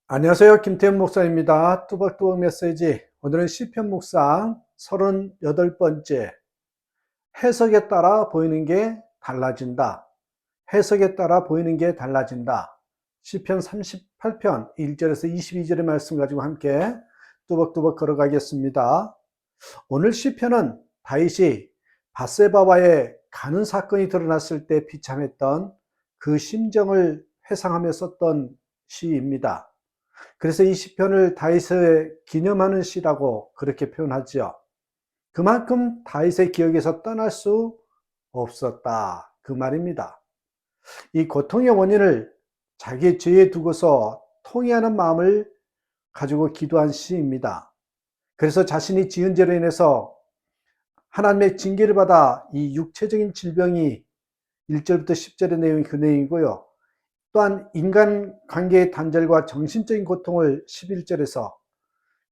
안녕하세요. 김태훈 목사입니다. 뚜벅뚜벅 메시지. 오늘은 시편 묵상 38번째. 해석에 따라 보이는 게 달라진다. 해석에 따라 보이는 게 달라진다. 시편 38편 1절에서 22절의 말씀 가지고 함께 뚜벅뚜벅 걸어가겠습니다. 오늘 시편은 다윗이 밧세바와의 간음 사건이 드러났을 때 비참했던 그 심정을 회상하며 썼던 시입니다. 그래서 이 시편을 다윗을 기념하는 시라고 그렇게 표현하지요. 그만큼 다윗의 기억에서 떠날 수 없었다, 그 말입니다. 이 고통의 원인을 자기의 죄에 두고서 통회하는 마음을 가지고 기도한 시입니다. 그래서 자신이 지은 죄로 인해서 하나님의 징계를 받아 이 육체적인 질병이 1절부터 10절의 내용이 그 내용이고요. 또한 인간관계의 단절과 정신적인 고통을 11절에서,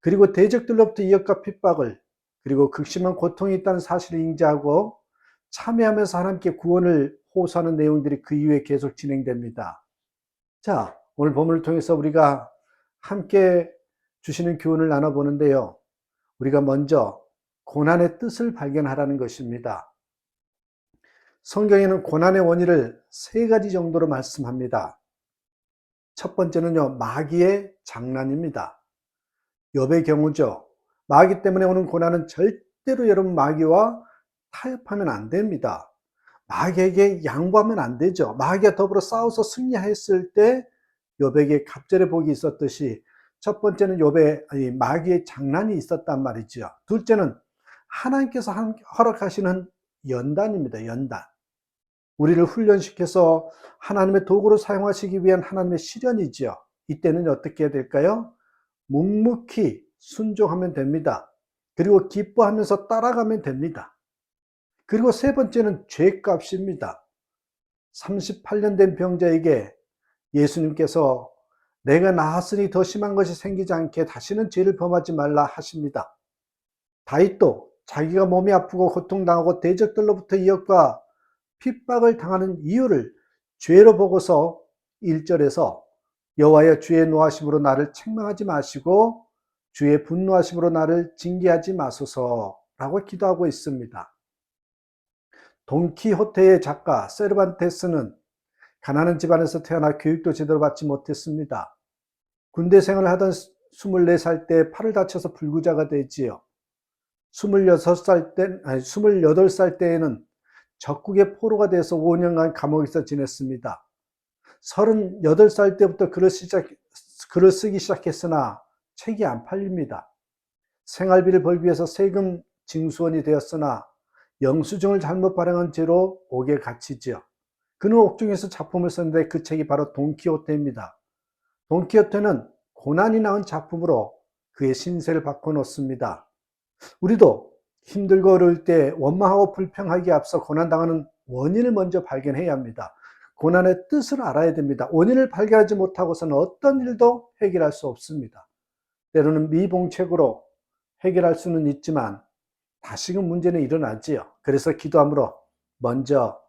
그리고 대적들로부터 위협과 핍박을, 그리고 극심한 고통이 있다는 사실을 인지하고 참여하면서 하나님께 구원을 호소하는 내용들이 그 이후에 계속 진행됩니다. 자, 오늘 본문을 통해서 우리가 함께 주시는 교훈을 나눠보는데요. 우리가 먼저 고난의 뜻을 발견하라는 것입니다. 성경에는 고난의 원인을 세 가지 정도로 말씀합니다. 첫 번째는요, 마귀의 장난입니다. 욥의 경우죠. 마귀 때문에 오는 고난은 절대로 여러분 마귀와 타협하면 안 됩니다. 마귀에게 양보하면 안 되죠. 마귀와 더불어 싸워서 승리했을 때 욥에게 갑절의 복이 있었듯이 첫 번째는 욥의 마귀의 장난이 있었단 말이죠. 둘째는 하나님께서 허락하시는 연단입니다. 연단. 우리를 훈련시켜서 하나님의 도구로 사용하시기 위한 하나님의 시련이지요. 이때는 어떻게 해야 될까요? 묵묵히 순종하면 됩니다. 그리고 기뻐하면서 따라가면 됩니다. 그리고 세 번째는 죄값입니다. 38년 된 병자에게 예수님께서 내가 나았으니 더 심한 것이 생기지 않게 다시는 죄를 범하지 말라 하십니다. 다윗도 자기가 몸이 아프고 고통당하고 대적들로부터 위협과 핍박을 당하는 이유를 죄로 보고서 1절에서 여호와여 주의 노하심으로 나를 책망하지 마시고 주의 분노하심으로 나를 징계하지 마소서라고 기도하고 있습니다. 돈키호테의 작가 세르반테스는 가난한 집안에서 태어나 교육도 제대로 받지 못했습니다. 군대 생활을 하던 24살 때 팔을 다쳐서 불구자가 되지요. 28살 때에는 적국의 포로가 돼서 5년간 감옥에서 지냈습니다. 38살 때부터 글을 쓰기 시작했으나 책이 안 팔립니다. 생활비를 벌기 위해서 세금 징수원이 되었으나 영수증을 잘못 발행한 채로 옥에 갇히지요. 그는 옥중에서 작품을 썼는데 그 책이 바로 돈키호테입니다. 돈키호테는 고난이 낳은 작품으로 그의 신세를 바꿔놓습니다. 우리도 힘들고 어려울 때 원망하고 불평하기에 앞서 고난당하는 원인을 먼저 발견해야 합니다. 고난의 뜻을 알아야 됩니다. 원인을 발견하지 못하고서는 어떤 일도 해결할 수 없습니다. 때로는 미봉책으로 해결할 수는 있지만 다시금 문제는 일어나지요. 그래서 기도함으로 먼저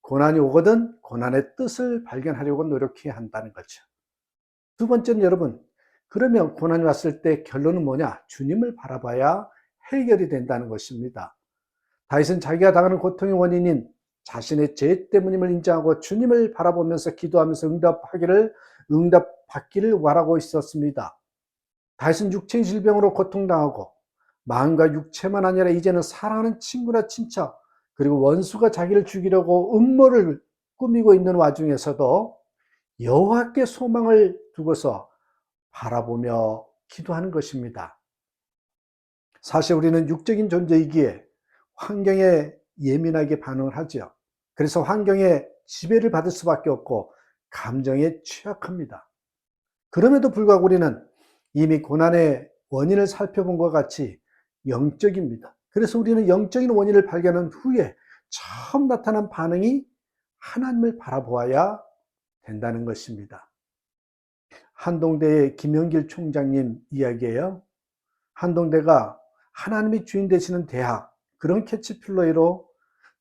고난이 오거든 고난의 뜻을 발견하려고 노력해야 한다는 거죠. 두 번째는 여러분, 그러면 고난이 왔을 때 결론은 뭐냐? 주님을 바라봐야 해결이 된다는 것입니다. 다윗은 자기가 당하는 고통의 원인인 자신의 죄 때문임을 인정하고 주님을 바라보면서 기도하면서 응답받기를 바라고 있었습니다. 다윗은 육체의 질병으로 고통당하고 마음과 육체만 아니라 이제는 사랑하는 친구나 친척 그리고 원수가 자기를 죽이려고 음모를 꾸미고 있는 와중에서도 여호와께 소망을 두고서 바라보며 기도하는 것입니다. 사실 우리는 육적인 존재이기에 환경에 예민하게 반응을 하죠. 그래서 환경에 지배를 받을 수밖에 없고 감정에 취약합니다. 그럼에도 불구하고 우리는 이미 고난의 원인을 살펴본 것 같이 영적입니다. 그래서 우리는 영적인 원인을 발견한 후에 처음 나타난 반응이 하나님을 바라보아야 된다는 것입니다. 한동대의 김영길 총장님 이야기예요. 한동대가 하나님이 주인 되시는 대학, 그런 캐치플레이로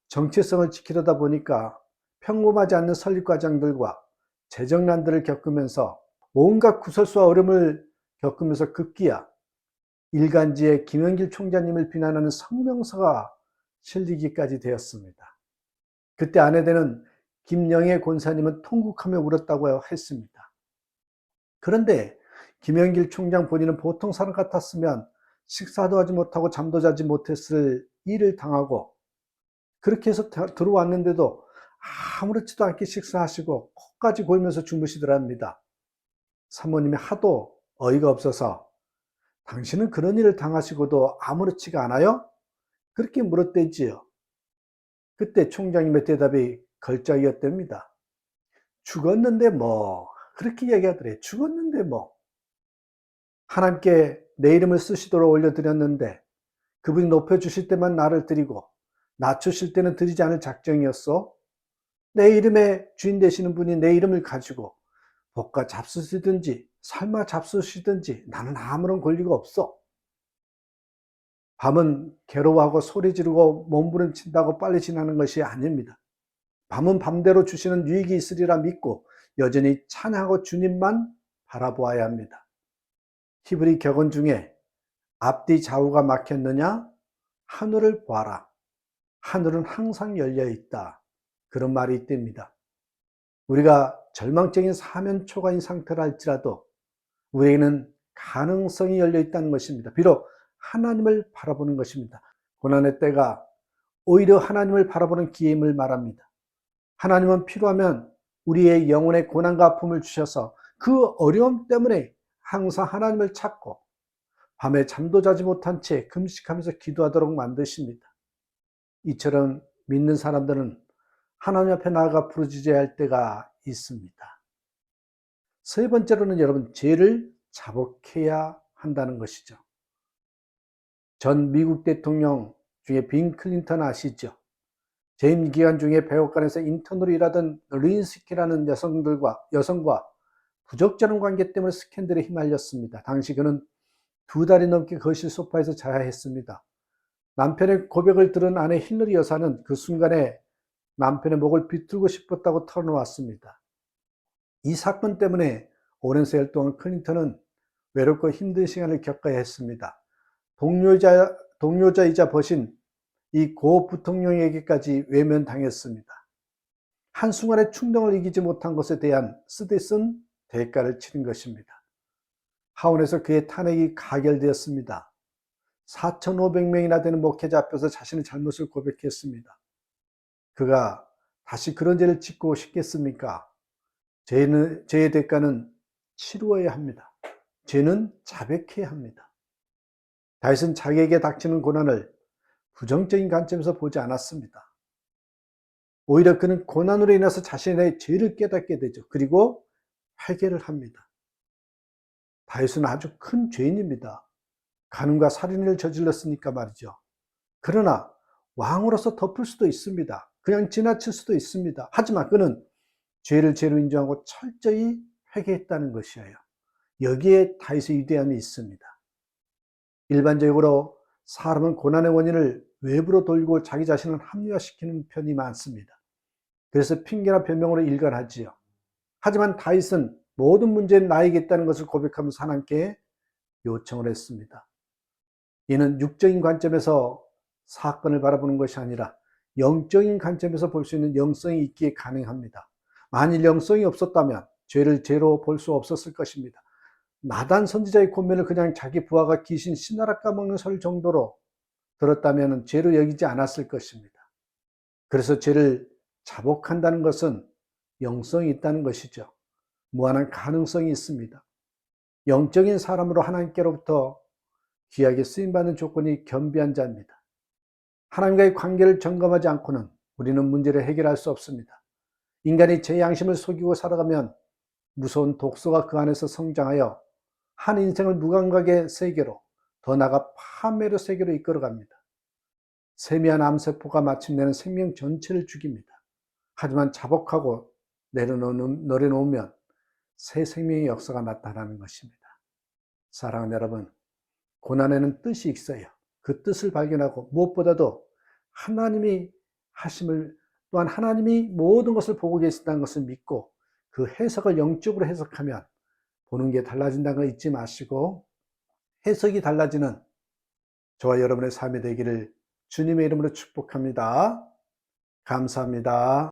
정체성을 지키려다 보니까 평범하지 않는 설립과정들과 재정난들을 겪으면서 온갖 구설수와 어려움을 겪으면서 급기야 일간지에 김영길 총장님을 비난하는 성명서가 실리기까지 되었습니다. 그때 아내되는 김영애 권사님은 통곡하며 울었다고 했습니다. 그런데 김영길 총장 본인은 보통 사람 같았으면 식사도 하지 못하고 잠도 자지 못했을 일을 당하고 그렇게 해서 들어왔는데도 아무렇지도 않게 식사하시고 코까지 골면서 주무시더랍니다. 사모님이 하도 어이가 없어서 당신은 그런 일을 당하시고도 아무렇지가 않아요? 그렇게 물었대지요. 그때 총장님의 대답이 걸작이었답니다. 죽었는데 뭐 그렇게 얘기하더래. 죽었는데 뭐 하나님께 내 이름을 쓰시도록 올려드렸는데 그분이 높여주실 때만 나를 드리고 낮추실 때는 드리지 않을 작정이었어. 내 이름의 주인 되시는 분이 내 이름을 가지고 볶아 잡수시든지 삶아 잡수시든지 나는 아무런 권리가 없어. 밤은 괴로워하고 소리 지르고 몸부림친다고 빨리 지나는 것이 아닙니다. 밤은 밤대로 주시는 유익이 있으리라 믿고 여전히 찬양하고 주님만 바라보아야 합니다. 히브리 격언 중에 앞뒤 좌우가 막혔느냐? 하늘을 보아라. 하늘은 항상 열려 있다. 그런 말이 있답니다. 우리가 절망적인 사면초가인 상태라 할지라도 우리에게는 가능성이 열려 있다는 것입니다. 비록 하나님을 바라보는 것입니다. 고난의 때가 오히려 하나님을 바라보는 기회임을 말합니다. 하나님은 필요하면 우리의 영혼의 고난과 아픔을 주셔서 그 어려움 때문에 항상 하나님을 찾고 밤에 잠도 자지 못한 채 금식하면서 기도하도록 만드십니다. 이처럼 믿는 사람들은 하나님 앞에 나아가 부르짖어야 할 때가 있습니다. 세 번째로는 여러분, 죄를 자복해야 한다는 것이죠. 전 미국 대통령 중에 빈 클린턴 아시죠? 재임 기간 중에 백악관에서 인턴으로 일하던 린스키라는 여성과 부적절한 관계 때문에 스캔들에 휘말렸습니다. 당시 그는 2달이 넘게 거실 소파에서 자야 했습니다. 남편의 고백을 들은 아내 힐러리 여사는 그 순간에 남편의 목을 비틀고 싶었다고 털어놓았습니다. 이 사건 때문에 오랜 세월 동안 클린턴은 외롭고 힘든 시간을 겪어야 했습니다. 동료자이자 벗인 이 고 부통령에게까지 외면당했습니다. 한순간의 충동을 이기지 못한 것에 대한 쓰디쓴 대가를 치른 것입니다. 하원에서 그의 탄핵이 가결되었습니다. 4,500명이나 되는 목회자 앞에서 자신의 잘못을 고백했습니다. 그가 다시 그런 죄를 짓고 싶겠습니까? 죄의 대가는 치루어야 합니다. 죄는 자백해야 합니다. 다윗은 자기에게 닥치는 고난을 부정적인 관점에서 보지 않았습니다. 오히려 그는 고난으로 인해서 자신의 죄를 깨닫게 되죠. 그리고 회개를 합니다. 다윗은 아주 큰 죄인입니다. 간음과 살인을 저질렀으니까 말이죠. 그러나 왕으로서 덮을 수도 있습니다. 그냥 지나칠 수도 있습니다. 하지만 그는 죄를 죄로 인정하고 철저히 회개했다는 것이에요. 여기에 다윗의 위대함이 있습니다. 일반적으로 사람은 고난의 원인을 외부로 돌리고 자기 자신을 합리화시키는 편이 많습니다. 그래서 핑계나 변명으로 일관하지요. 하지만 다윗은 모든 문제는 나에게 있다는 것을 고백하면서 하나님께 요청을 했습니다. 이는 육적인 관점에서 사건을 바라보는 것이 아니라 영적인 관점에서 볼 수 있는 영성이 있기에 가능합니다. 만일 영성이 없었다면 죄를 죄로 볼 수 없었을 것입니다. 나단 선지자의 권면을 그냥 자기 부하가 귀신 신나라 까먹는 설 정도로 들었다면 죄로 여기지 않았을 것입니다. 그래서 죄를 자복한다는 것은 영성이 있다는 것이죠. 무한한 가능성이 있습니다. 영적인 사람으로 하나님께로부터 귀하게 쓰임받는 조건이 겸비한 자입니다. 하나님과의 관계를 점검하지 않고는 우리는 문제를 해결할 수 없습니다. 인간이 제 양심을 속이고 살아가면 무서운 독소가 그 안에서 성장하여 한 인생을 무감각의 세계로, 더 나아가 파멸의 세계로 이끌어갑니다. 세미한 암세포가 마침내는 생명 전체를 죽입니다. 하지만 자복하고 내려놓으면 새 생명의 역사가 나타나는 것입니다. 사랑하는 여러분, 고난에는 뜻이 있어요. 그 뜻을 발견하고 무엇보다도 하나님이 하심을, 또한 하나님이 모든 것을 보고 계신다는 것을 믿고 그 해석을 영적으로 해석하면 보는 게 달라진다는 걸 잊지 마시고 해석이 달라지는 저와 여러분의 삶이 되기를 주님의 이름으로 축복합니다. 감사합니다.